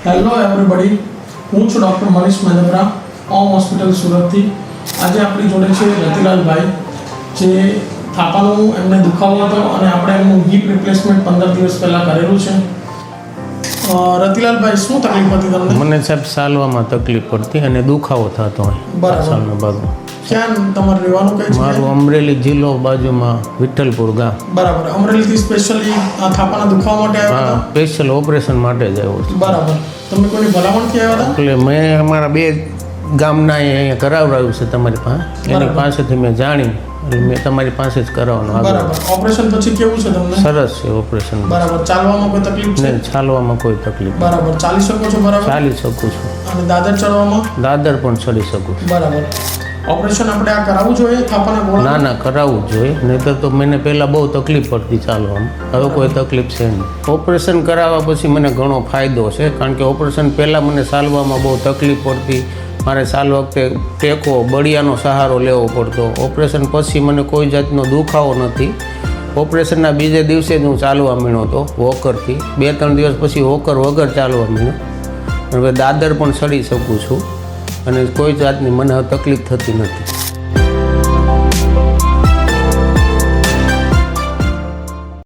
Hello everybody, હું છું doctor Manish Mahendra, ઓમ hospital સુરતથી. આજે આપણી જોડે છે રતિલાલભાઈ, જે થાપાનું એમને દુખાવો હતો અને આપણે એમનું હિપ રિપ્લેસમેન્ટ 15 દિવસ પહેલાં કરેલું છે. રતિલાલભાઈ, શું તકલીફ હતી તમને? મને સાહેબ ચાલવામાં તકલીફ પડતી અને દુખાવો થતો હોય પાછળનો ભાગ. ક્યાં તમારે રહેવાનું કઈ છે? મારું અમરેલી જિલ્લો, બાજુમાં વિઠ્ઠલપુર ગામ. બરાબર. અમરેલીથી સ્પેશિયલી થાપાના દુખાવા માટે આવ્યા હા, હતા? સ્પેશિયલ ઓપરેશન માટે જ આવ્યો છું. બરાબર. તમે કોઈની ભલામણથી આવ્યા હતા? એટલે મેં અમારા બે ગામના અહીંયા કરાવડાવ્યું છે તમારી પાસે. એની પાસેથી મેં જાણી એટલે મેં તમારી પાસે જ કરાવવાનું. બરાબર. ઓપરેશન પછી કેવું છે તમને? સરસ છે ઓપરેશન. બરાબર. ચાલવામાં કોઈ તકલીફ છે? નહીં, ચાલવામાં કોઈ તકલીફ. બરાબર. ચાલી શકો છો? બરાબર. ચાલી શકું છું. અને દાદર ચડવામાં? દાદર પણ ચડી શકું છું. બરાબર. ઓપરેશન આપણે આ કરાવવું જોઈએ થાપાના ગોળા? ના ના, કરાવવું જ જોઈએ. નહીંતર તો મને પહેલાં બહુ તકલીફ પડતી ચાલવામાં. હવે કોઈ તકલીફ છે નહીં. ઓપરેશન કરાવવા પછી મને ઘણો ફાયદો છે, કારણ કે ઓપરેશન પહેલાં મને ચાલવામાં બહુ તકલીફ પડતી. મારે ચાલ વખતે ટેકો, બળિયાનો સહારો લેવો પડતો. ઓપરેશન પછી મને કોઈ જાતનો દુખાવો નથી. ઓપરેશનના બીજે દિવસે જ હું ચાલવા માંડ્યો હતો વોકરથી. 2-3 દિવસ પછી વોકર વગર ચાલવા માંડ્યો. હવે દાદર પણ ચડી શકું છું અને કોઈ જાતની મને તકલીફ થતી નથી.